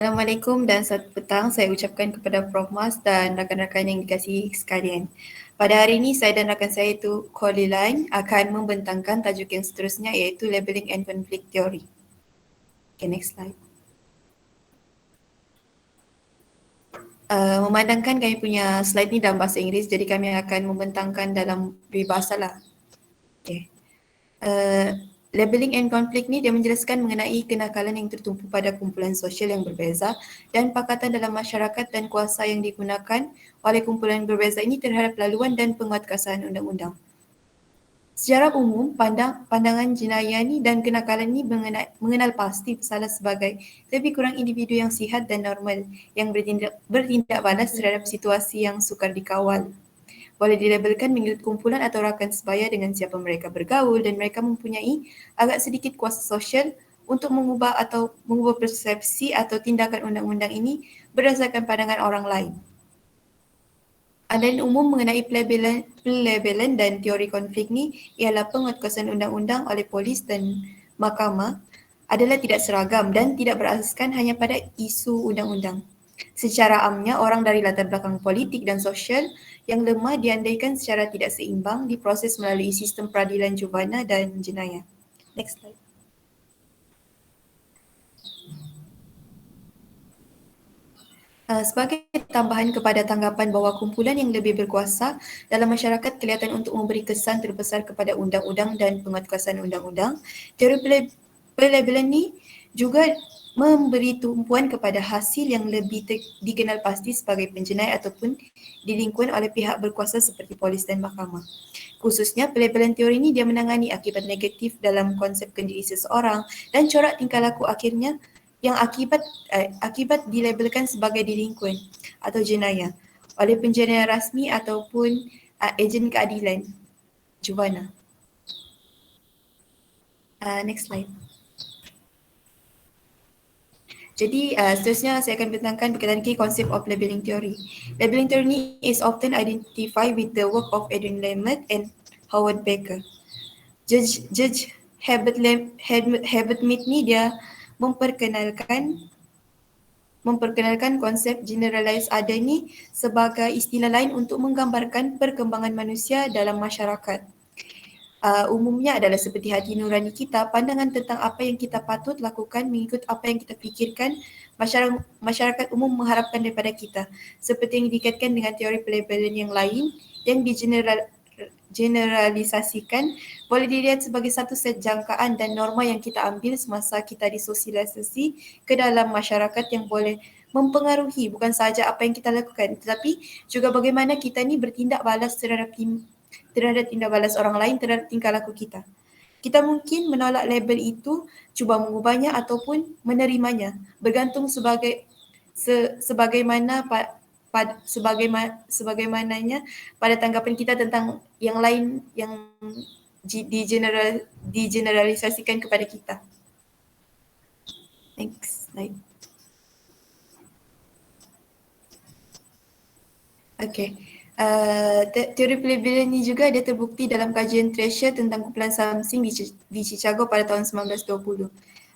Assalamualaikum dan selamat petang. Saya ucapkan kepada Prof. Mas dan rakan-rakan yang dikasihi sekalian. Pada hari ini saya dan rakan saya itu Coraline akan membentangkan tajuk yang seterusnya iaitu Labeling and Conflict Theory. Okay, next slide. Memandangkan kami punya slide ni dalam bahasa Inggeris, jadi kami akan membentangkan dalam peribahasa lah. Okay. Labeling and conflict ni dia menjelaskan mengenai kenakalan yang tertumpu pada kumpulan sosial yang berbeza dan pakatan dalam masyarakat dan kuasa yang digunakan oleh kumpulan berbeza ini terhadap laluan dan penguatkuasaan undang-undang. Secara umum, pandangan jenayah ni dan kenakalan ni mengenal pasti pesalah sebagai lebih kurang individu yang sihat dan normal yang bertindak balas terhadap situasi yang sukar dikawal. Boleh dilabelkan mengikut kumpulan atau rakan sebaya dengan siapa mereka bergaul dan mereka mempunyai agak sedikit kuasa sosial untuk mengubah persepsi atau tindakan undang-undang ini berdasarkan pandangan orang lain. Andalan umum mengenai pelabelan dan teori konflik ni ialah penguatkuasaan undang-undang oleh polis dan mahkamah adalah tidak seragam dan tidak berasaskan hanya pada isu undang-undang. Secara amnya, orang dari latar belakang politik dan sosial yang lemah diandaikan secara tidak seimbang diproses melalui sistem peradilan juvana dan jenayah. Next slide. Sebagai tambahan kepada tanggapan bahawa kumpulan yang lebih berkuasa dalam masyarakat kelihatan untuk memberi kesan terbesar kepada undang-undang dan penguatkuasaan undang-undang, teori pelabelan ni juga memberi tumpuan kepada hasil yang lebih dikenal pasti sebagai penjenayah ataupun dilingkuan oleh pihak berkuasa seperti polis dan mahkamah. Khususnya pelabelan teori ini dia menangani akibat negatif dalam konsepkan diri seseorang dan corak tingkah laku akhirnya yang akibat dilabelkan sebagai delinkuan atau jenayah oleh penjenayah rasmi ataupun ejen keadilan juvana. Next slide. Jadi seterusnya saya akan bentangkan berkaitan dengan konsep of labeling theory. Labeling theory ni is often identified with the work of Edwin Lemmet and Howard Baker. Judge Herbert Mead ni dia memperkenalkan konsep generalized other ni sebagai istilah lain untuk menggambarkan perkembangan manusia dalam masyarakat. Umumnya adalah seperti hati nurani kita, pandangan tentang apa yang kita patut lakukan mengikut apa yang kita fikirkan masyarakat umum mengharapkan daripada kita. Seperti yang dikaitkan dengan teori pelabelan yang lain yang generalisasikan boleh dilihat sebagai satu set jangkaan dan norma yang kita ambil semasa kita disosialisasi ke dalam masyarakat yang boleh mempengaruhi bukan sahaja apa yang kita lakukan tetapi juga bagaimana kita ni bertindak balas terhadap tindak balas orang lain terhadap tingkah laku kita. Kita mungkin menolak label itu, cuba mengubahnya ataupun menerimanya bergantung sebagaimananya pada tanggapan kita tentang yang lain yang digeneralisasikan kepada kita. Next slide. Okay. Teori pelabelan ini juga ada terbukti dalam kajian Thrasher tentang kumpulan Samsing di Chicago pada tahun 1920.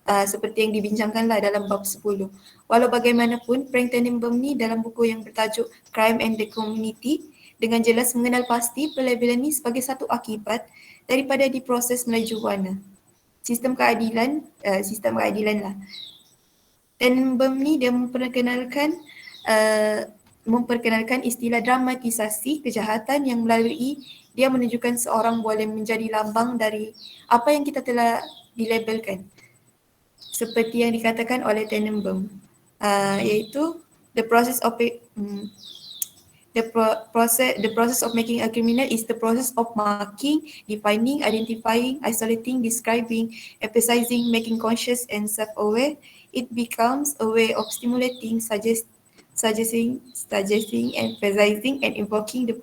Seperti yang dibincangkanlah dalam bab 10. Walau bagaimanapun, Frank Tannenbaum ni dalam buku yang bertajuk Crime and the Community dengan jelas mengenal pasti pelabelan ini sebagai satu akibat daripada diproses melalui juvana. Sistem keadilan lah. Tannenbaum ni dia memperkenalkan istilah dramatisasi kejahatan yang melalui dia menunjukkan seorang boleh menjadi lambang dari apa yang kita telah dilabelkan. Seperti yang dikatakan oleh Tannenbaum, iaitu the process of making a criminal is the process of marking, defining, identifying, isolating, describing, emphasizing, making conscious and self-aware. It becomes a way of stimulating, suggesting, emphasizing, and invoking the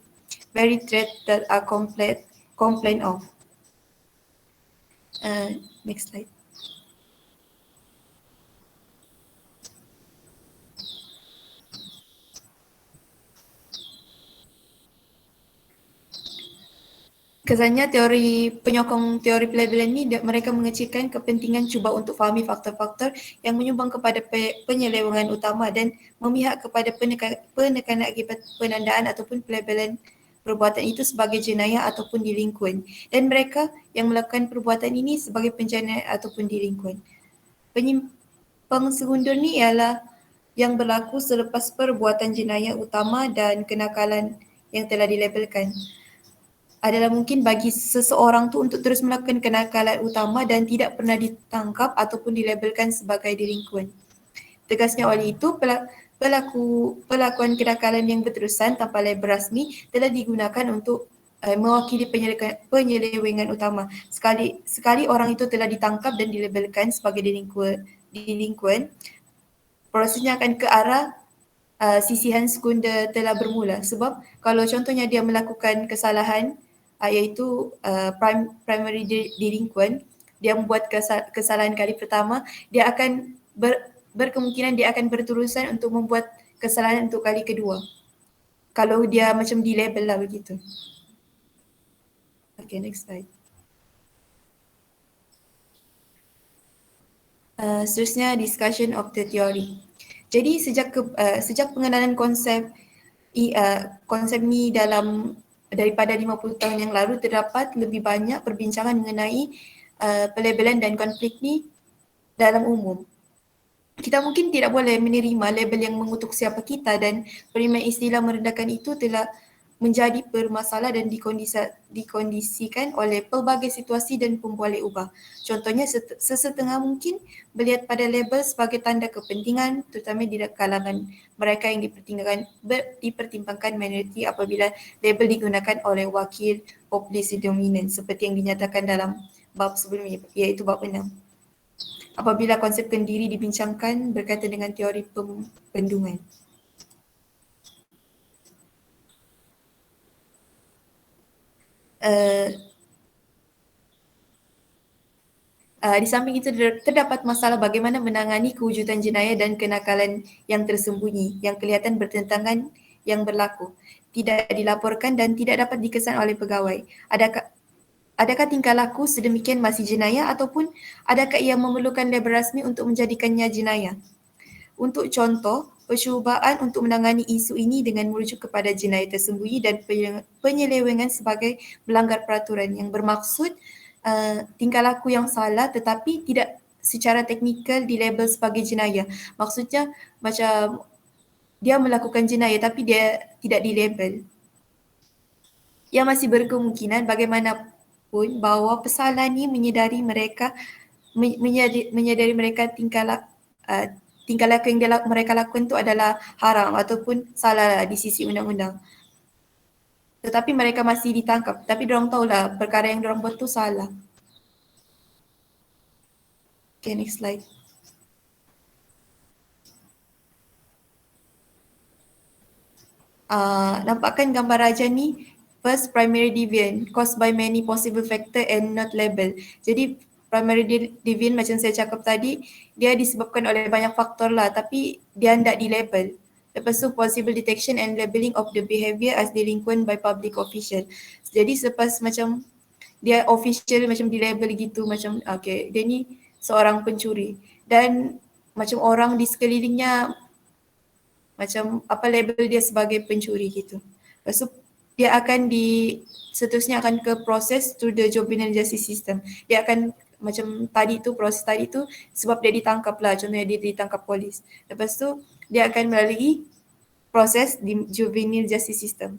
very threat that are complained of. Next slide. Kesannya teori penyokong teori pelabelan ni mereka mengecilkan kepentingan cuba untuk fahami faktor-faktor yang menyumbang kepada penyelewengan utama dan memihak kepada penekanan akibat penandaan ataupun pelabelan perbuatan itu sebagai jenayah ataupun delinkuan dan mereka yang melakukan perbuatan ini sebagai penjenayah ataupun delinkuan. Penyimpang sekundur ni ialah yang berlaku selepas perbuatan jenayah utama dan kenakalan yang telah dilabelkan. Adalah mungkin bagi seseorang tu untuk terus melakukan kenakalan utama dan tidak pernah ditangkap ataupun dilabelkan sebagai delinkuan. Tegasnya oleh itu, pelakuan kenakalan yang berterusan tanpa label rasmi telah digunakan untuk mewakili penyelewengan utama. Sekali orang itu telah ditangkap dan dilabelkan sebagai delinkuan, prosesnya akan ke arah sisihan sekunda telah bermula. Sebab kalau contohnya dia melakukan kesalahan iaitu primary delinquent, dia membuat kesalahan kali pertama, dia akan berkemungkinan dia akan berterusan untuk membuat kesalahan untuk kali kedua. Kalau dia macam di-label lah begitu. Okay, next slide. Seterusnya, discussion of the theory. Jadi sejak pengenalan konsep ni daripada 50 tahun yang lalu, terdapat lebih banyak perbincangan mengenai pelabelan dan konflik ni dalam umum. Kita mungkin tidak boleh menerima label yang mengutuk siapa kita dan penerimaan istilah merendahkan itu telah menjadi bermasalah dan dikondisikan oleh pelbagai situasi dan pun boleh ubah. Contohnya sesetengah mungkin melihat pada label sebagai tanda kepentingan terutama di kalangan mereka yang dipertimbangkan minoriti apabila label digunakan oleh wakil populasi dominan seperti yang dinyatakan dalam bab sebelumnya iaitu bab 6. Apabila konsep kendiri dibincangkan berkaitan dengan teori pembendungan. Di samping itu terdapat masalah bagaimana menangani kewujudan jenayah dan kenakalan yang tersembunyi yang kelihatan bertentangan yang berlaku, tidak dilaporkan dan tidak dapat dikesan oleh pegawai. Adakah tingkah laku sedemikian masih jenayah ataupun adakah ia memerlukan label rasmi untuk menjadikannya jenayah? Untuk contoh, percubaan untuk menangani isu ini dengan merujuk kepada jenayah tersembunyi dan penyelewengan sebagai melanggar peraturan yang bermaksud tingkah laku yang salah tetapi tidak secara teknikal dilabel sebagai jenayah. Maksudnya macam dia melakukan jenayah tapi dia tidak dilabel. Ia masih berkemungkinan bagaimanapun bahawa pesalah ni menyedari mereka tingkah laku yang mereka lakukan itu adalah haram ataupun salah di sisi undang-undang. Tetapi mereka masih ditangkap. Tapi diorang tahulah perkara yang diorang buat tu salah. Okay, next slide. Nampakkan gambar raja ni, first primary deviant caused by many possible factor and not label. Jadi primary deviant macam saya cakap tadi, dia disebabkan oleh banyak faktor lah tapi dia tidak dilabel. Lepas tu possible detection and labeling of the behaviour as delinquent by public official. Jadi selepas macam dia official macam dilabel gitu macam okay, dia ni seorang pencuri dan macam orang di sekelilingnya macam apa label dia sebagai pencuri gitu. Lepas tu dia akan seterusnya akan ke proses to the juvenile justice system. Dia akan macam proses tadi tu sebab dia ditangkap lah, contohnya dia ditangkap polis. Lepas tu dia akan melalui proses di juvenile justice system.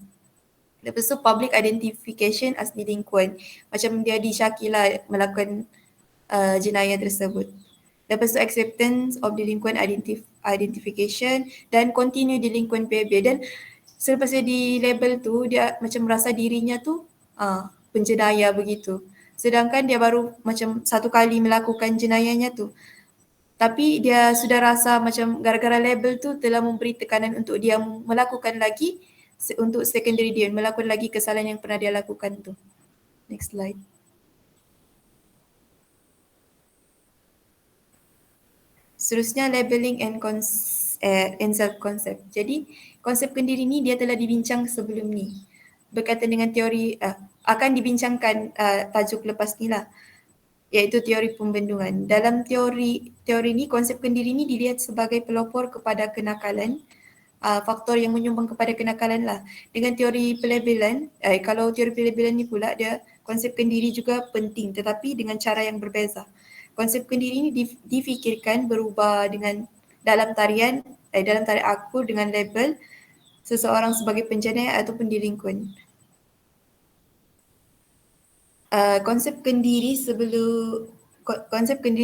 Lepas tu public identification as delinquent. Macam dia disyaki lah melakukan jenayah tersebut. Lepas tu acceptance of delinquent identification dan continue delinquent behavior. Dan selepas dia di label tu, dia macam merasa dirinya tu penjenayah begitu. Sedangkan dia baru macam satu kali melakukan jenayahnya tu. Tapi dia sudah rasa macam gara-gara label tu telah memberi tekanan untuk dia melakukan lagi untuk secondary dia, melakukan lagi kesalahan yang pernah dia lakukan tu. Next slide. Seterusnya labeling and self-concept. Jadi konsep kendiri ni dia telah dibincang sebelum ni berkaitan dengan teori akan dibincangkan tajuk lepas ni lah, iaitu teori pembendungan. Dalam teori ni, konsep kendiri ni dilihat sebagai pelopor kepada kenakalan, faktor yang menyumbang kepada kenakalan lah. Dengan teori pelabelan, kalau teori pelabelan ni pula dia konsep kendiri juga penting tetapi dengan cara yang berbeza. Konsep kendiri ni difikirkan berubah dengan dalam tarian aku dengan label seseorang sebagai penjenayah ataupun delinquent. Konsep kendiri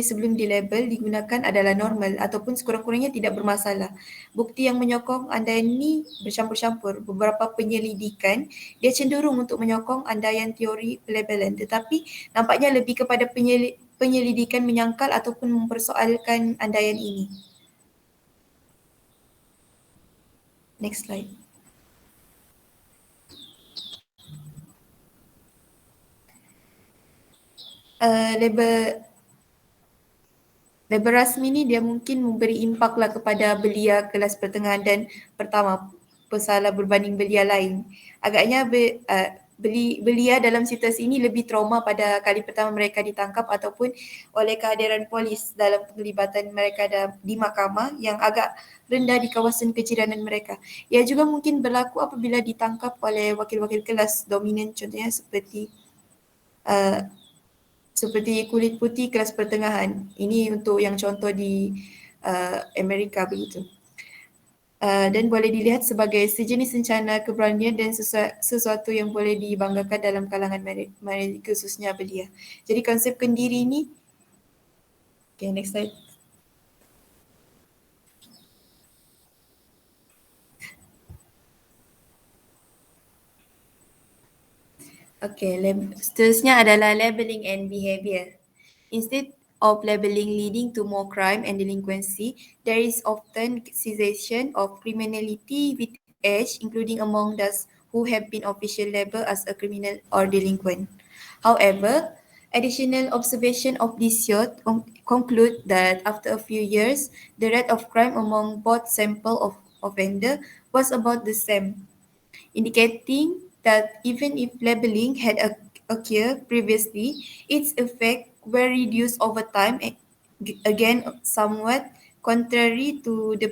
sebelum dilabel digunakan adalah normal ataupun sekurang-kurangnya tidak bermasalah. Bukti yang menyokong andaian ini bercampur-campur. Beberapa penyelidikan dia cenderung untuk menyokong andaian teori pelabelan, tetapi nampaknya lebih kepada penyelidikan menyangkal ataupun mempersoalkan andaian ini. Next slide. Label rasmi ni dia mungkin memberi impak lah kepada belia kelas pertengahan dan pertama pesalah berbanding belia lain. Agaknya belia dalam situasi ini lebih trauma pada kali pertama mereka ditangkap ataupun oleh kehadiran polis dalam penglibatan mereka di mahkamah yang agak rendah di kawasan kejiranan mereka. Ia juga mungkin berlaku apabila ditangkap oleh wakil-wakil kelas dominan, contohnya seperti kulit putih kelas pertengahan. Ini untuk yang contoh di Amerika begitu. Dan boleh dilihat sebagai sejenis rencana keberanian dan sesuatu yang boleh dibanggakan dalam kalangan mereka, khususnya belia. Jadi konsep kendiri ini, okay, next slide. Okay, seterusnya adalah labeling and behavior. Instead of labeling leading to more crime and delinquency, there is often cessation of criminality with age, including among those who have been officially labeled as a criminal or delinquent. However, additional observation of this sort conclude that after a few years, the rate of crime among both sample of offender was about the same, indicating that even if labeling had occurred previously, its effect were reduced over time, again somewhat contrary to the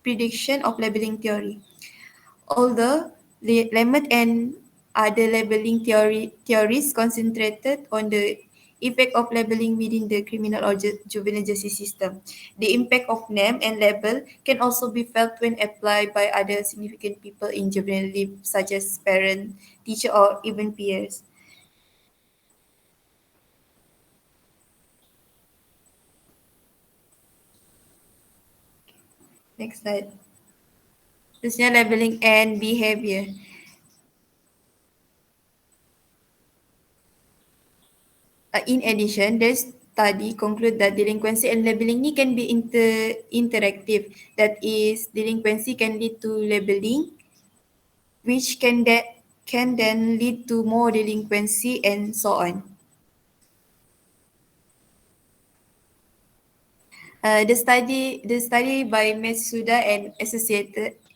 prediction of labeling theory. Although Lemmet and other labeling theories concentrated on the effect of labeling within the criminal or juvenile justice system, the impact of name and label can also be felt when applied by other significant people in juvenile life, such as parents, teachers, or even peers. Next slide. Terusnya labeling and behavior. In addition, the study conclude that delinquency and labeling ni can be interactive. That is, delinquency can lead to labeling, which can then lead to more delinquency and so on. The study by Matsuda and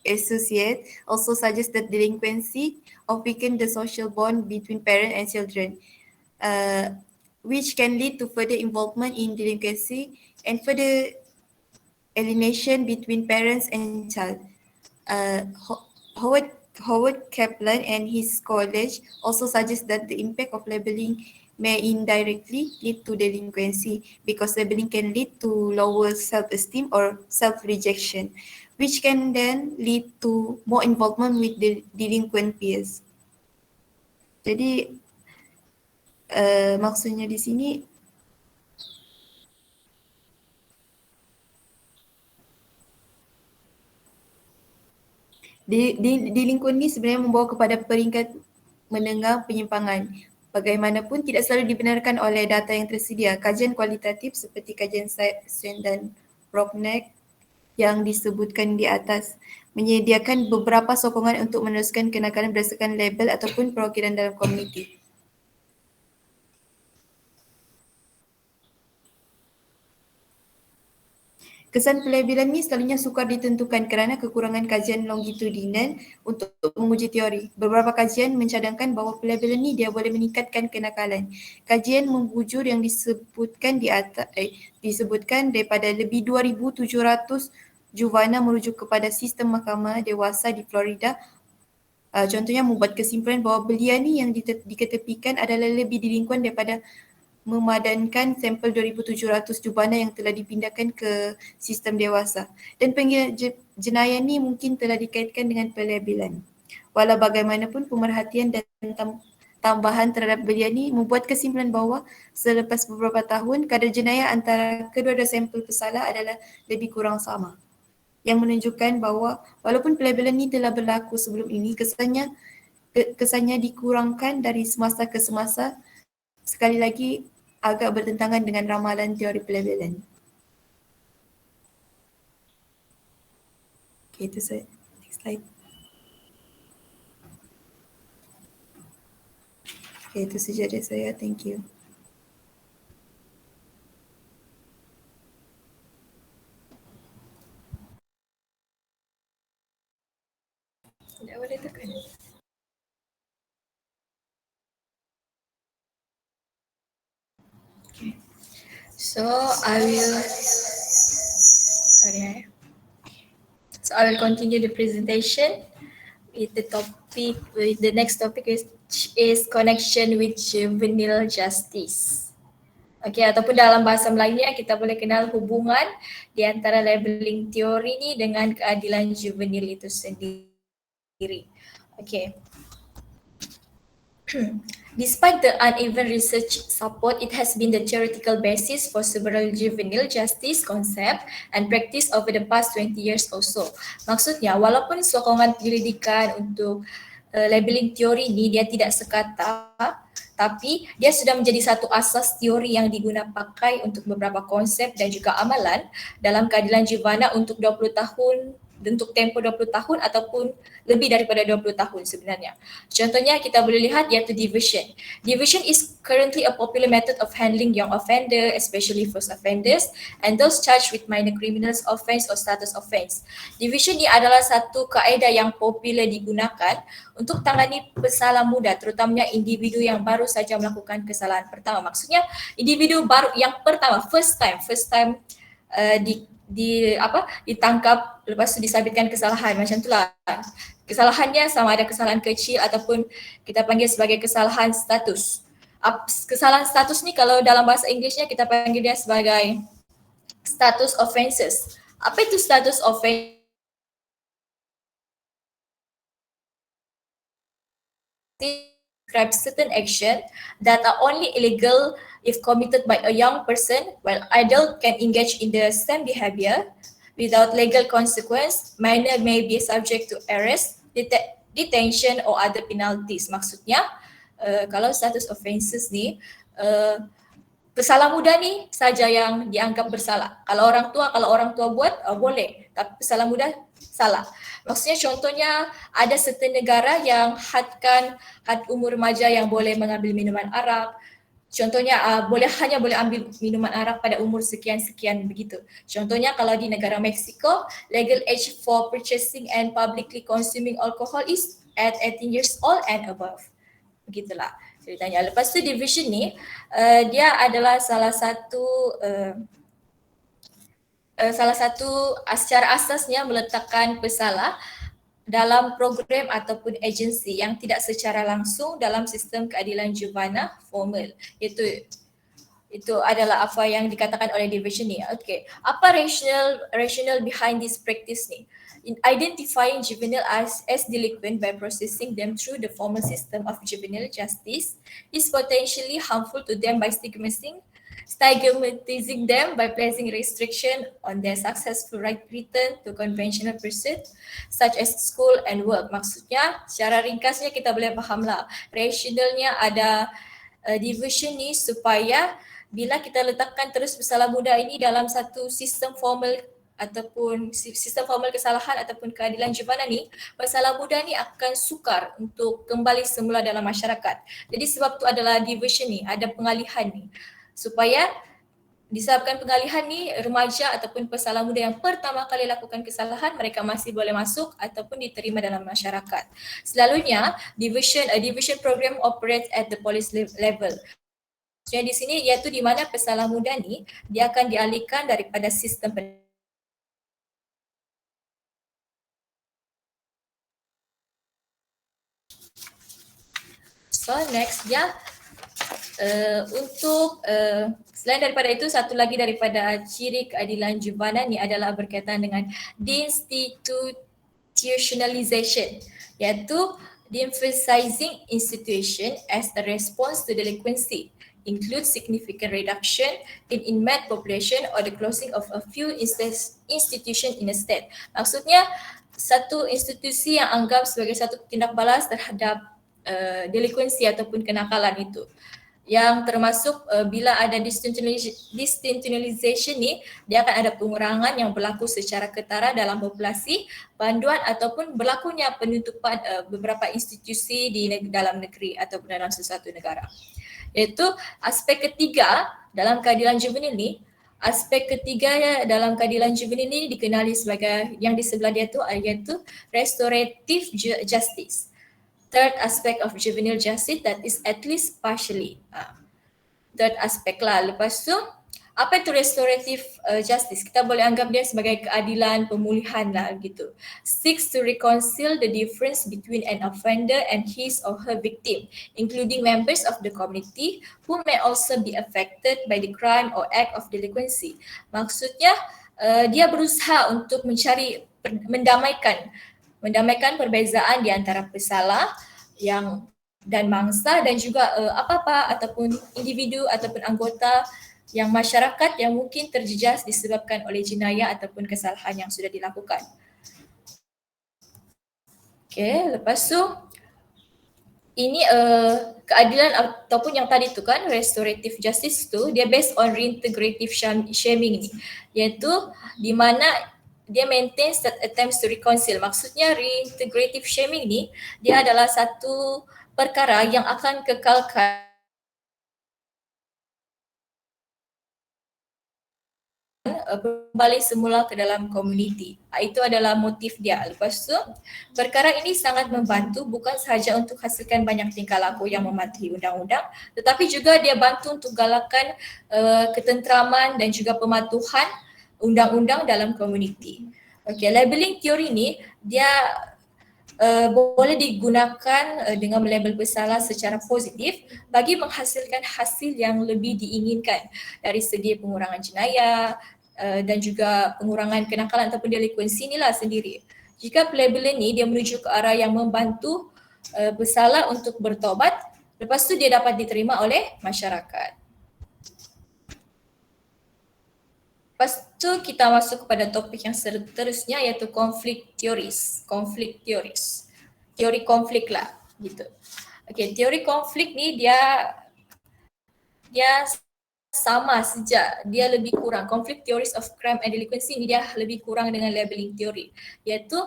associate also suggests that delinquency weaken the social bond between parent and children, which can lead to further involvement in delinquency and further alienation between parents and child. Howard Kaplan and his college also suggest that the impact of labeling may indirectly lead to delinquency because labeling can lead to lower self-esteem or self-rejection, which can then lead to more involvement with the delinquent peers. Jadi maksudnya di sini delinquent ni sebenarnya membawa kepada peringkat menengah penyimpangan. Bagaimanapun tidak selalu dibenarkan oleh data yang tersedia. Kajian kualitatif seperti kajian Swen dan Brockneck yang disebutkan di atas menyediakan beberapa sokongan untuk meneruskan kenakalan berdasarkan label ataupun perwakilan dalam komuniti. Kesan pelabelan ni selalunya sukar ditentukan kerana kekurangan kajian longitudinal untuk menguji teori. Beberapa kajian mencadangkan bahawa pelabelan ni dia boleh meningkatkan kenakalan. Kajian membujur yang disebutkan di atas disebutkan daripada lebih 2,700 juvana merujuk kepada sistem mahkamah dewasa di Florida. Contohnya membuat kesimpulan bahawa belia ni yang diketepikan adalah lebih dilingkuan daripada memadankan sampel 2,700 jubana yang telah dipindahkan ke sistem dewasa. Dan penggiat jenayah ni mungkin telah dikaitkan dengan pelabelan. Walau bagaimanapun, pemerhatian dan tambahan terhadap belia ni membuat kesimpulan bahawa selepas beberapa tahun, kadar jenayah antara kedua-dua sampel pesalah adalah lebih kurang sama. Yang menunjukkan bahawa walaupun pelabelan ni telah berlaku sebelum ini, kesannya dikurangkan dari semasa ke semasa. Sekali lagi, agak bertentangan dengan ramalan teori pelabelan. Okay, itu saya. Next slide. Okay, itu saja dari saya. Thank you. Tidak boleh tekan. Okay. So I will continue the presentation with the next topic is connection with juvenile justice. Okay, ataupun dalam bahasa Melayunya kita boleh kenal hubungan di antara labeling teori ni dengan keadilan juvenil itu sendiri. Okay. Despite the uneven research support, it has been the theoretical basis for several juvenile justice concept and practice over the past 20 years or so. Maksudnya, walaupun sokongan penyelidikan untuk labeling teori ni dia tidak sekata, tapi dia sudah menjadi satu asas teori yang digunakan pakai untuk beberapa konsep dan juga amalan dalam keadilan juvana untuk 20 tahun, untuk tempoh 20 tahun ataupun lebih daripada 20 tahun sebenarnya. Contohnya kita boleh lihat iaitu diversion. Diversion is currently a popular method of handling young offender, especially first offenders and those charged with minor criminals offence or status offence. Diversion ni adalah satu kaedah yang popular digunakan untuk tangani pesalah muda, terutamanya individu yang baru saja melakukan kesalahan pertama. Maksudnya individu baru yang pertama, first time ditangkap, lepas tu disabitkan kesalahan, macam itulah. Kesalahannya sama ada kesalahan kecil ataupun kita panggil sebagai kesalahan status. Kesalahan status ni kalau dalam bahasa Inggerisnya kita panggil dia sebagai status offences. Apa itu status offences? Describe certain action that are only illegal if committed by a young person, while adult can engage in the same behavior without legal consequence. Minor may be subject to arrest, detention or other penalties. Maksudnya kalau status offences ni pesalah muda ni saja yang dianggap bersalah. Kalau orang tua buat boleh, tapi pesalah muda salah. Maksudnya contohnya ada certain negara yang had umur remaja yang boleh mengambil minuman arak. Contohnya hanya boleh ambil minuman arak pada umur sekian-sekian begitu. Contohnya kalau di negara Mexico, legal age for purchasing and publicly consuming alcohol is at 18 years old and above. Begitulah ceritanya. Lepas tu division ni dia adalah salah satu secara asasnya meletakkan pesalah dalam program ataupun agensi yang tidak secara langsung dalam sistem keadilan juvana formal. Itu adalah apa yang dikatakan oleh division ni. Okay, apa rational behind this practice ni? In identifying juvenile as delinquent by processing them through the formal system of juvenile justice is potentially harmful to them by stigmatizing them by placing restriction on their successful right return to conventional pursuit such as school and work. Maksudnya secara ringkasnya kita boleh fahamlah rationalnya ada division ni supaya bila kita letakkan terus pesalah muda ini dalam satu sistem formal ataupun sistem formal kesalahan ataupun keadilan juvana ni, pesalah muda ni akan sukar untuk kembali semula dalam masyarakat. Jadi sebab tu adalah diversion ni, ada pengalihan ni supaya disebabkan pengalihan ni, remaja ataupun pesalah muda yang pertama kali lakukan kesalahan, mereka masih boleh masuk ataupun diterima dalam masyarakat. Selalunya division program operates at the police level. Jadi di sini iaitu di mana pesalah muda ni dia akan dialihkan daripada sistem So next dia untuk selain daripada itu, satu lagi daripada ciri keadilan jabatan ni adalah berkaitan dengan deinstitutionalization, iaitu de-emphasizing institution as a response to delinquency, includes significant reduction in inmate population or the closing of a few institution in a state. Maksudnya satu institusi yang anggap sebagai satu tindak balas terhadap delinkuensi ataupun kenakalan itu, yang termasuk bila ada deinstitutionalization ni, dia akan ada pengurangan yang berlaku secara ketara dalam populasi, panduan ataupun berlakunya penutupan beberapa institusi di dalam negeri ataupun dalam sesuatu negara. Iaitu aspek ketiga dalam keadilan juvenil ni, aspek ketiga dalam keadilan juvenil ni dikenali sebagai, yang di sebelah dia tu iaitu restorative justice. Third aspect of juvenile justice, that is at least partially. Third aspect lah. Lepas tu, apa itu restorative justice? Kita boleh anggap dia sebagai keadilan pemulihan lah gitu. Seeks to reconcile the difference between an offender and his or her victim, including members of the community who may also be affected by the crime or act of delinquency. Maksudnya, dia berusaha untuk mendamaikan perbezaan di antara pesalah dan mangsa dan juga apa-apa ataupun individu ataupun anggota yang masyarakat yang mungkin terjejas disebabkan oleh jenayah ataupun kesalahan yang sudah dilakukan. Okay, lepas tu ini keadilan ataupun yang tadi tu kan, restorative justice tu, dia based on reintegrative shaming ni, iaitu di mana dia maintains that attempts to reconcile. Maksudnya reintegrative shaming ni, dia adalah satu perkara yang akan kekalkan kembali semula ke dalam komuniti. Itu adalah motif dia. Lepas tu, perkara ini sangat membantu bukan sahaja untuk hasilkan banyak tingkah laku yang mematuhi undang-undang, tetapi juga dia bantu untuk galakkan ketenteraman dan juga pematuhan undang-undang dalam komuniti. Okay, labeling teori ni dia boleh digunakan dengan melabel pesalah secara positif bagi menghasilkan hasil yang lebih diinginkan dari segi pengurangan jenayah dan juga pengurangan kenakalan ataupun delinkuensi inilah sendiri. Jika pelabelan ni dia menuju ke arah yang membantu pesalah untuk bertaubat, lepas tu dia dapat diterima oleh masyarakat. Lepas tu kita masuk kepada topik yang seterusnya iaitu konflik teoris. Teori konflik lah gitu. Okay, teori konflik ni dia sama saja, dia lebih kurang. Conflict theories of crime and delinquency ni dia lebih kurang dengan labeling theory, iaitu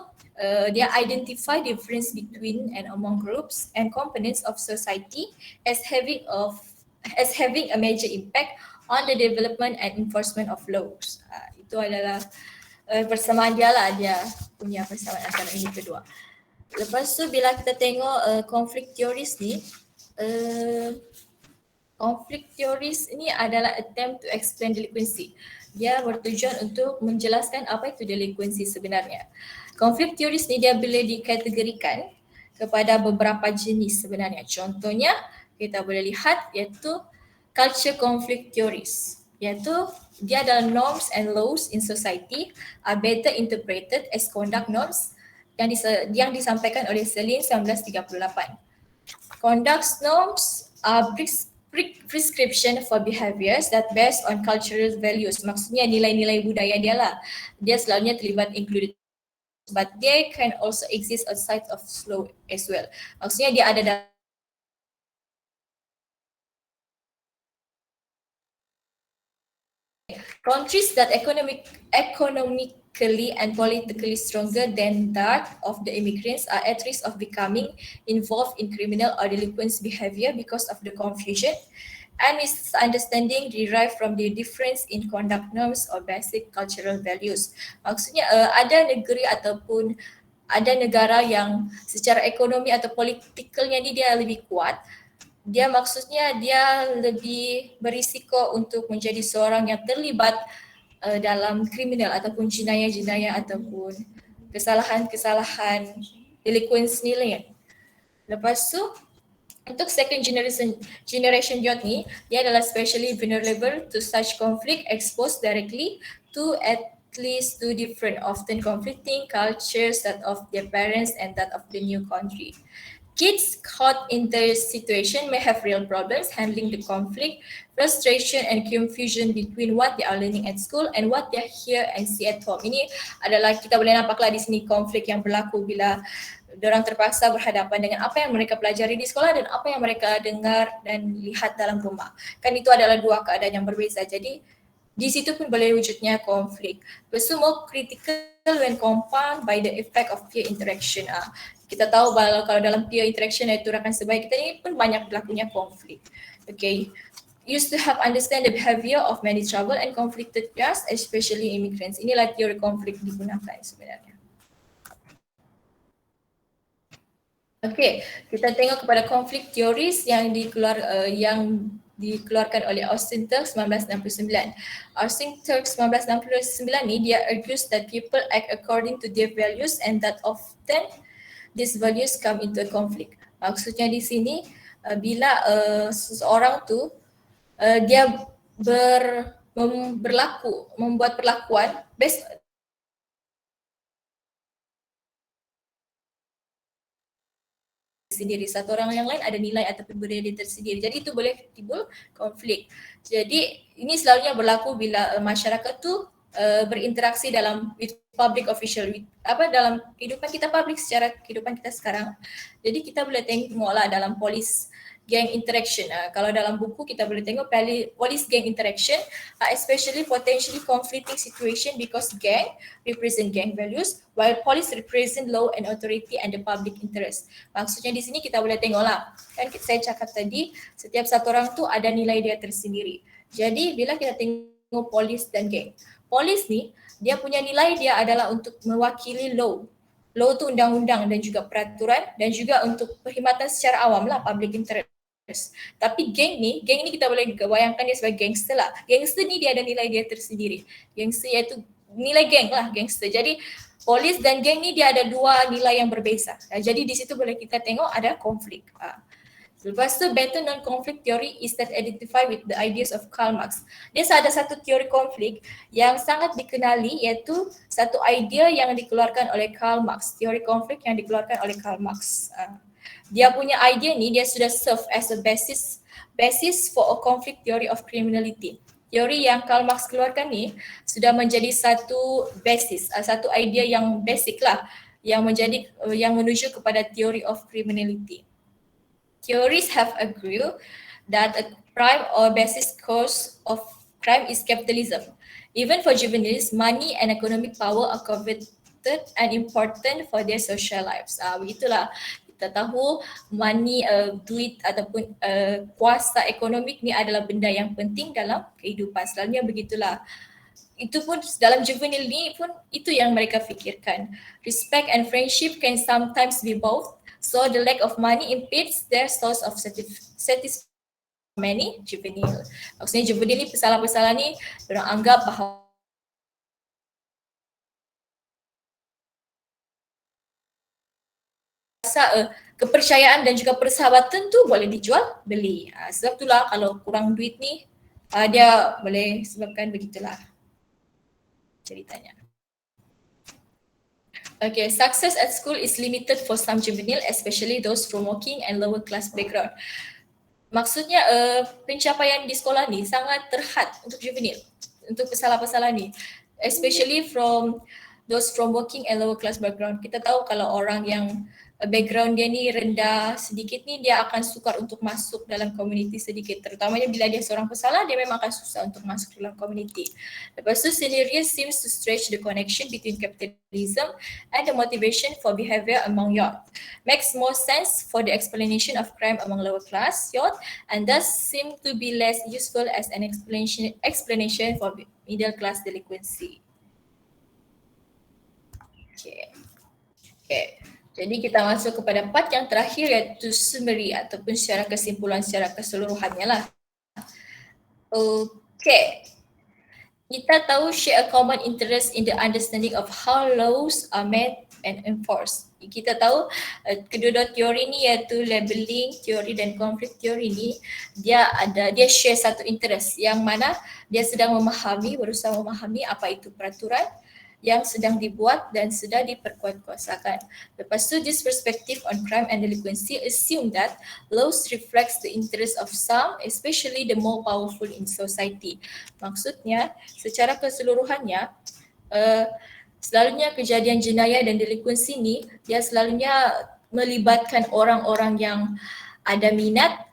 dia identify difference between and among groups and components of society as having a major impact on the development and enforcement of laws. Itu adalah persamaan dia lah, dia punya persamaan antara ini kedua. Lepas tu bila kita tengok conflict theories ni, conflict theories ini adalah attempt to explain delinquency. Dia bertujuan untuk menjelaskan apa itu delinquency sebenarnya. Conflict theories ni dia boleh dikategorikan kepada beberapa jenis sebenarnya. Contohnya kita boleh lihat iaitu culture conflict theories, iaitu dia adalah norms and laws in society are better interpreted as conduct norms yang disampaikan oleh Selin 1938. Conduct norms are prescription for behaviors that based on cultural values. Maksudnya nilai-nilai budaya dia lah. Dia selalunya terlibat included, but they can also exist outside of law as well. Maksudnya dia ada dalam countries that economically and politically stronger than that of the immigrants are at risk of becoming involved in criminal or delinquent behavior because of the confusion and misunderstanding derived from the difference in conduct norms or basic cultural values. Maksudnya ada negeri ataupun ada negara yang secara ekonomi atau politikalnya ni dia lebih kuat, dia maksudnya dia lebih berisiko untuk menjadi seorang yang terlibat dalam kriminal ataupun jenayah-jenayah ataupun kesalahan-kesalahan delinquents nilai. Lepas tu untuk second generation youth ni, dia adalah especially vulnerable to such conflict, exposed directly to at least two different, often conflicting cultures, that of their parents and that of the new country. Kids caught in this situation may have real problems handling the conflict, frustration and confusion between what they are learning at school and what they hear and see at home. Ini adalah kita boleh nampaklah di sini konflik yang berlaku bila diorang terpaksa berhadapan dengan apa yang mereka pelajari di sekolah dan apa yang mereka dengar dan lihat dalam rumah. Kan itu adalah dua keadaan yang berbeza. Jadi di situ pun boleh wujudnya konflik. Lepas tu more critical when compound by the effect of peer interaction. Kita tahu kalau dalam peer interaction iaitu rakan sebaya kita ni pun banyak berlakunya konflik. Okay. Used to have understand the behavior of many troubled and conflicted peers, especially immigrants. Inilah teori konflik digunakan sebenarnya. Okay, kita tengok kepada konflik teoris yang dikeluarkan oleh Austin Turks 1969. Austin Turks 1969 ni dia argues that people act according to their values and that often these values come into a conflict. Maksudnya di sini bila seseorang tu dia membuat perlakuan based sendiri, satu orang yang lain ada nilai ataupun budaya tersendiri. Jadi itu boleh timbul konflik. Jadi ini selalunya berlaku bila masyarakat tu berinteraksi dalam with public official dalam kehidupan kita public secara kehidupan kita sekarang. Jadi kita boleh tengoklah dalam police gang interaction. Kalau dalam buku kita boleh tengok police gang interaction, especially potentially conflicting situation because gang represent gang values while police represent law and authority and the public interest. Maksudnya di sini kita boleh tengoklah, kan saya cakap tadi setiap satu orang tu ada nilai dia tersendiri. Jadi bila kita tengok police dan gang, police ni dia punya nilai dia adalah untuk mewakili law. Law tu undang-undang dan juga peraturan dan juga untuk perkhidmatan secara awam lah, public interest. Tapi geng ni kita boleh bayangkan dia sebagai gangster lah. Gangster ni dia ada nilai dia tersendiri. Gangster iaitu nilai geng lah, gangster. Jadi polis dan geng ni dia ada dua nilai yang berbeza. Jadi di situ boleh kita tengok ada konflik. Lepas tu better non-conflict theory is that identify with the ideas of Karl Marx. Dia ada satu teori konflik yang sangat dikenali iaitu satu idea yang dikeluarkan oleh Karl Marx. Teori konflik yang dikeluarkan oleh Karl Marx. Dia punya idea ni dia sudah serve as a basis for a conflict theory of criminality. Teori yang Karl Marx keluarkan ni sudah menjadi satu basis, satu idea yang basic lah yang menuju kepada theory of criminality. Theories have agreed that a prime or basis cause of crime is capitalism. Even for juveniles, money and economic power are coveted and important for their social lives. Begitulah. Kita tahu money, duit ataupun kuasa ekonomik ni adalah benda yang penting dalam kehidupan. Selalunya begitulah. Itu pun dalam juvenile ni pun itu yang mereka fikirkan. Respect and friendship can sometimes be both. So the lack of money impedes their source of satisfaction. Many juvenile. Maksudnya juvenile ni pesalah-pesalah ni orang anggap bahawa kepercayaan dan juga persahabatan tu boleh dijual beli. Sebab itulah kalau kurang duit ni dia boleh sebabkan begitulah ceritanya. Okay, success at school is limited for some juvenile, especially those from working and lower class background. Maksudnya pencapaian di sekolah ni sangat terhad untuk juvenile, untuk pesalah-pesalah ni, especially from those from working and lower class background. Kita tahu kalau orang yang background dia ni rendah sedikit ni, dia akan sukar untuk masuk dalam komuniti sedikit. Terutamanya bila dia seorang pesalah, dia memang akan susah untuk masuk dalam komuniti. Lepas tu scenarios seems to stretch the connection between capitalism and the motivation for behavior among youth. Makes more sense for the explanation of crime among lower class youth and thus seem to be less useful as an explanation for middle class delinquency. Okay. Jadi kita masuk kepada part yang terakhir iaitu summary ataupun secara kesimpulan secara keseluruhannya lah. Okay. Kita tahu share a common interest in the understanding of how laws are made and enforced. Kita tahu kedua-dua teori ni iaitu labeling teori dan konflik teori ni dia share satu interest yang mana dia sedang berusaha memahami apa itu peraturan yang sedang dibuat dan sudah diperkuatkuasakan. Lepas tu, this perspective on crime and delinquency assume that laws reflects the interest of some, especially the more powerful in society. Maksudnya, secara keseluruhannya, selalunya kejadian jenayah dan delinquency ni, dia selalunya melibatkan orang-orang yang ada minat.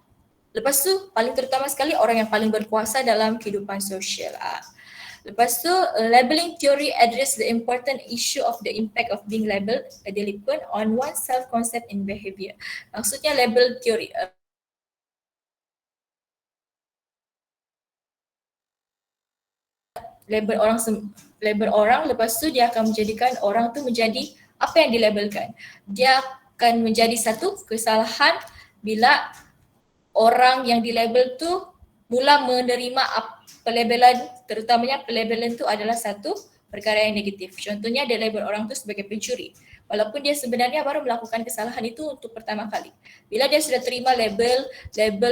Lepas tu, paling terutama sekali orang yang paling berkuasa dalam kehidupan sosial. Lepas tu, labeling theory address the important issue of the impact of being labelled a delinquent on one's self-concept and behaviour. Maksudnya label theory. Label orang, lepas tu dia akan menjadikan orang tu menjadi apa yang dilabelkan. Dia akan menjadi satu kesalahan bila orang yang dilabel tu mula menerima pelabelan, terutamanya pelabelan tu adalah satu perkara yang negatif. Contohnya dia label orang tu sebagai pencuri. Walaupun dia sebenarnya baru melakukan kesalahan itu untuk pertama kali. Bila dia sudah terima label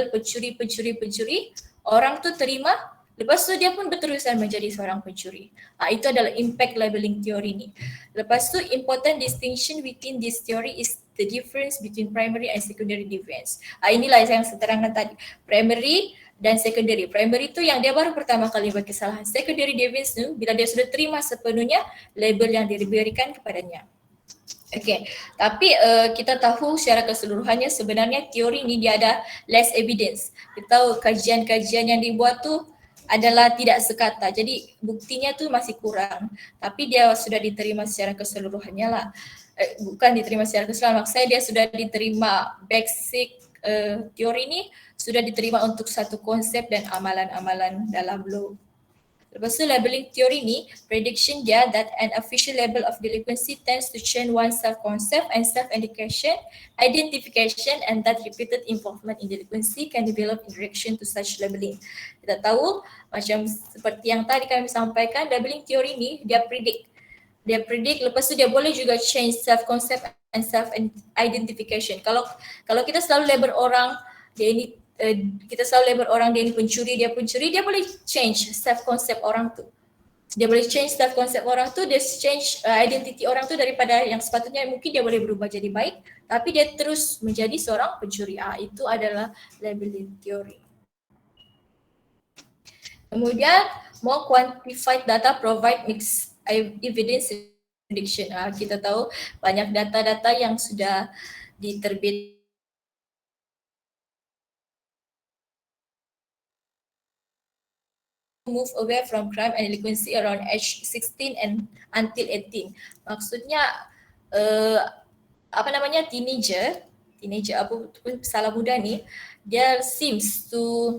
pencuri, orang tu terima, lepas tu dia pun berterusan menjadi seorang pencuri. Itu adalah impact labeling teori ni. Lepas tu important distinction within this theory is the difference between primary and secondary deviance. Inilah yang saya terangkan tadi. Primary dan secondary. Primary tu yang dia baru pertama kali buat kesalahan. Secondary deviance tu bila dia sudah terima sepenuhnya label yang diberikan kepadanya. Okay, tapi kita tahu secara keseluruhannya sebenarnya teori ni dia ada less evidence. Kita tahu kajian-kajian yang dibuat tu adalah tidak sekata. Jadi buktinya tu masih kurang. Tapi dia sudah diterima secara keseluruhannya lah. Bukan diterima secara keseluruhan, maksud saya dia sudah diterima basic teori ni sudah diterima untuk satu konsep dan amalan-amalan dalam law. Lepas tu labeling teori ni, prediction dia that an official label of delinquency tends to change one's self-concept and self-identification and that repeated involvement in delinquency can develop in reaction to such labeling. Kita tahu macam seperti yang tadi kami sampaikan, labeling teori ni dia predict, lepas tu dia boleh juga change self-concept and self-identification. Kalau kita selalu label orang dia ini kita selalu label orang dia pencuri, dia boleh change self-concept orang tu. Dia boleh change self-concept orang tu, dia change identity orang tu daripada yang sepatutnya mungkin dia boleh berubah jadi baik, tapi dia terus menjadi seorang pencuri. Itu adalah labeling theory. Kemudian, more quantified data provide mixed evidence prediction. Kita tahu banyak data-data yang sudah diterbitkan move away from crime and delinquency around age 16 and until 18. Maksudnya teenager ataupun pesalah muda ni dia seems to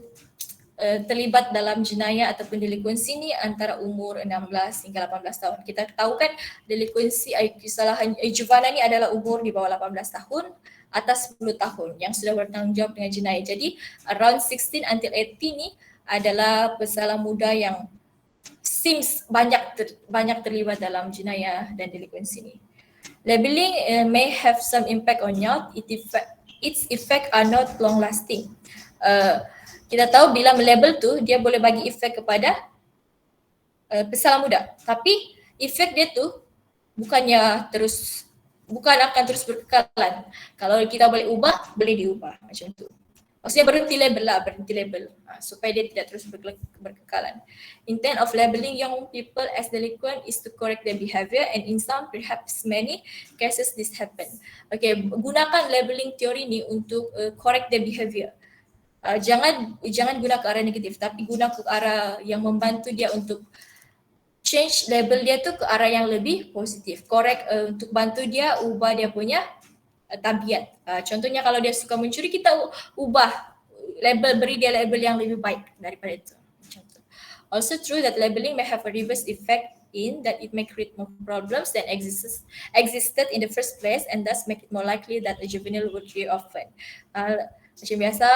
terlibat dalam jenayah ataupun delinquency ni antara umur 16 hingga 18 tahun. Kita tahu kan delinquency kesalahan juvenile ni adalah umur di bawah 18 tahun atas 10 tahun yang sudah bertanggungjawab dengan jenayah. Jadi around 16 until 18 ni adalah pesalah muda yang seems banyak terlibat dalam jenayah dan delinquency ni. Labeling may have some impact on youth. Its effect are not long lasting. Kita tahu bila melabel tu dia boleh bagi efek kepada pesalah muda, tapi efek dia tu bukan akan terus berkekalan. Kalau kita boleh ubah, boleh diubah macam tu. Maksudnya berhenti label supaya dia tidak terus berkekalan. Intent of labeling young people as delinquent is to correct their behavior, and in some, perhaps many cases this happen. Okay, gunakan labeling teori ni untuk correct their behavior. Jangan guna ke arah negatif, tapi guna ke arah yang membantu dia untuk change label dia tu ke arah yang lebih positif. Correct untuk bantu dia ubah dia punya tabiat. Contohnya kalau dia suka mencuri, kita ubah label, beri dia label yang lebih baik daripada itu. Contoh. Also true that labeling may have a reverse effect in that it may create more problems than existed in the first place, and thus make it more likely that a juvenile would reoffend. Macam biasa,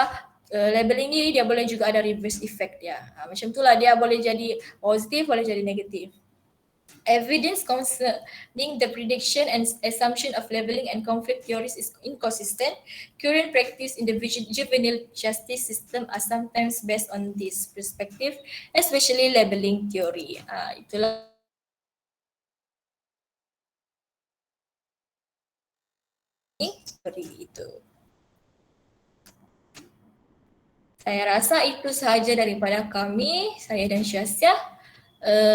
labeling ni dia boleh juga ada reverse effect dia. Macam itulah, dia boleh jadi positif, boleh jadi negatif. Evidence concerning the prediction and assumption of labeling and conflict theories is inconsistent. Current practice in the juvenile justice system are sometimes based on this perspective, especially labeling theory. Itulah seperti itu. Saya rasa itu sahaja daripada kami, saya dan Syasya.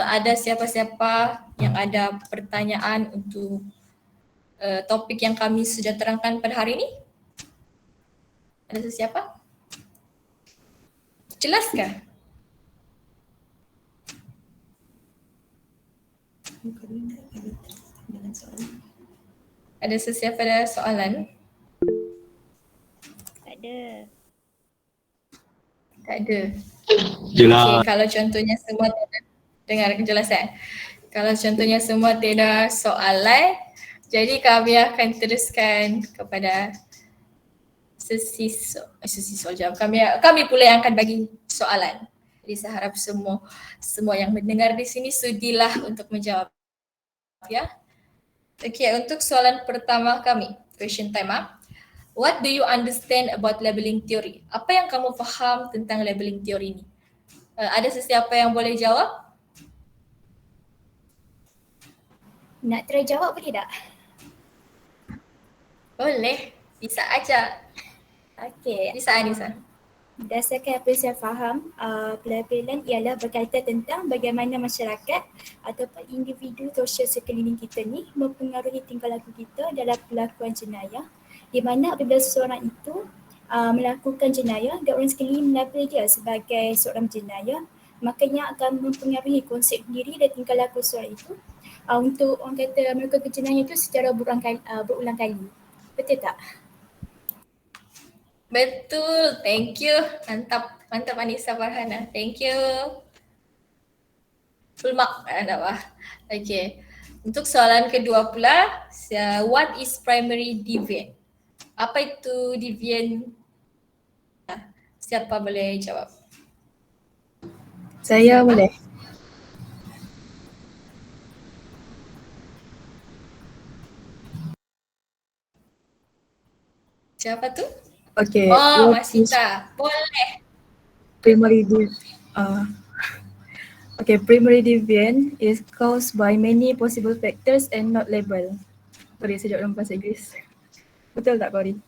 Ada siapa-siapa yang ada pertanyaan untuk topik yang kami sudah terangkan pada hari ini? Ada sesiapa? Jelaskah? Ada sesiapa ada soalan? Tak ada. Tak ada. Jelas. Okay, kalau contohnya semua dengar kejelasan. Kalau contohnya semua tiada soalan, jadi kami akan teruskan kepada sesi soal jawab. Kami pula yang akan bagi soalan. Jadi saya harap semua yang mendengar di sini sudilah untuk menjawab, ya. Okey, untuk soalan pertama kami, question time. What do you understand about labeling theory? Apa yang kamu faham tentang labeling theory ini? Ada sesiapa yang boleh jawab? Nak try jawab boleh tak? Boleh, bisa aja. Okey. Bisa Anissa. Berdasarkan apa yang saya faham, pelabelan ialah berkaitan tentang bagaimana masyarakat ataupun individu sosial sekeliling kita ni mempengaruhi tingkah laku kita dalam pelakuan jenayah, di mana apabila seseorang itu melakukan jenayah dan orang sekeliling melabel dia sebagai seorang jenayah, makanya akan mempengaruhi konsep diri dan tingkah laku seorang itu untuk orang kata melakukan jenayah itu secara berulang kali. Betul tak? Betul, thank you. Mantap Anissa Farhana. Thank you. Full mark anda. Okay. Untuk soalan kedua pula, what is primary deviant? Apa itu deviant? Siapa boleh jawab? Saya boleh. Siapa tu? Okay. Oh, Masita. Boleh. Primary deviant is caused by many possible factors and not label. Sorry, saya jawab dalam bahasa Inggeris. Betul tak, Kori?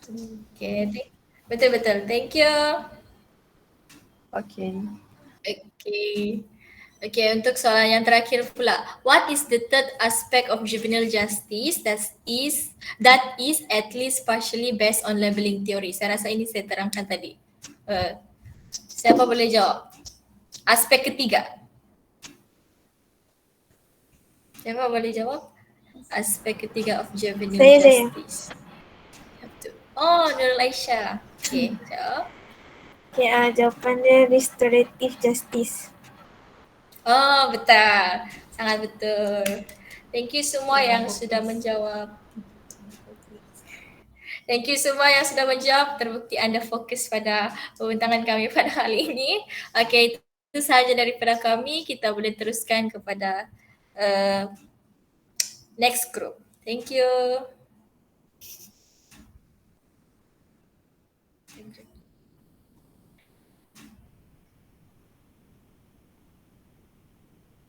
Okay. Betul. Thank you. Okay. Okay, untuk soalan yang terakhir pula. What is the third aspect of juvenile justice that is at least partially based on labeling theory? Saya rasa ini saya terangkan tadi. Siapa boleh jawab? Aspek ketiga. Siapa boleh jawab? Aspek ketiga of juvenile justice. Oh, Nurul Aisyah. Okay, jawab. Okay, jawapan dia restorative justice. Oh, betul. Sangat betul. Thank you semua yang sudah menjawab. Thank you semua yang sudah menjawab. Terbukti anda fokus pada pembintangan kami pada kali ini. Okay, itu sahaja daripada kami. Kita boleh teruskan kepada next group. Thank you.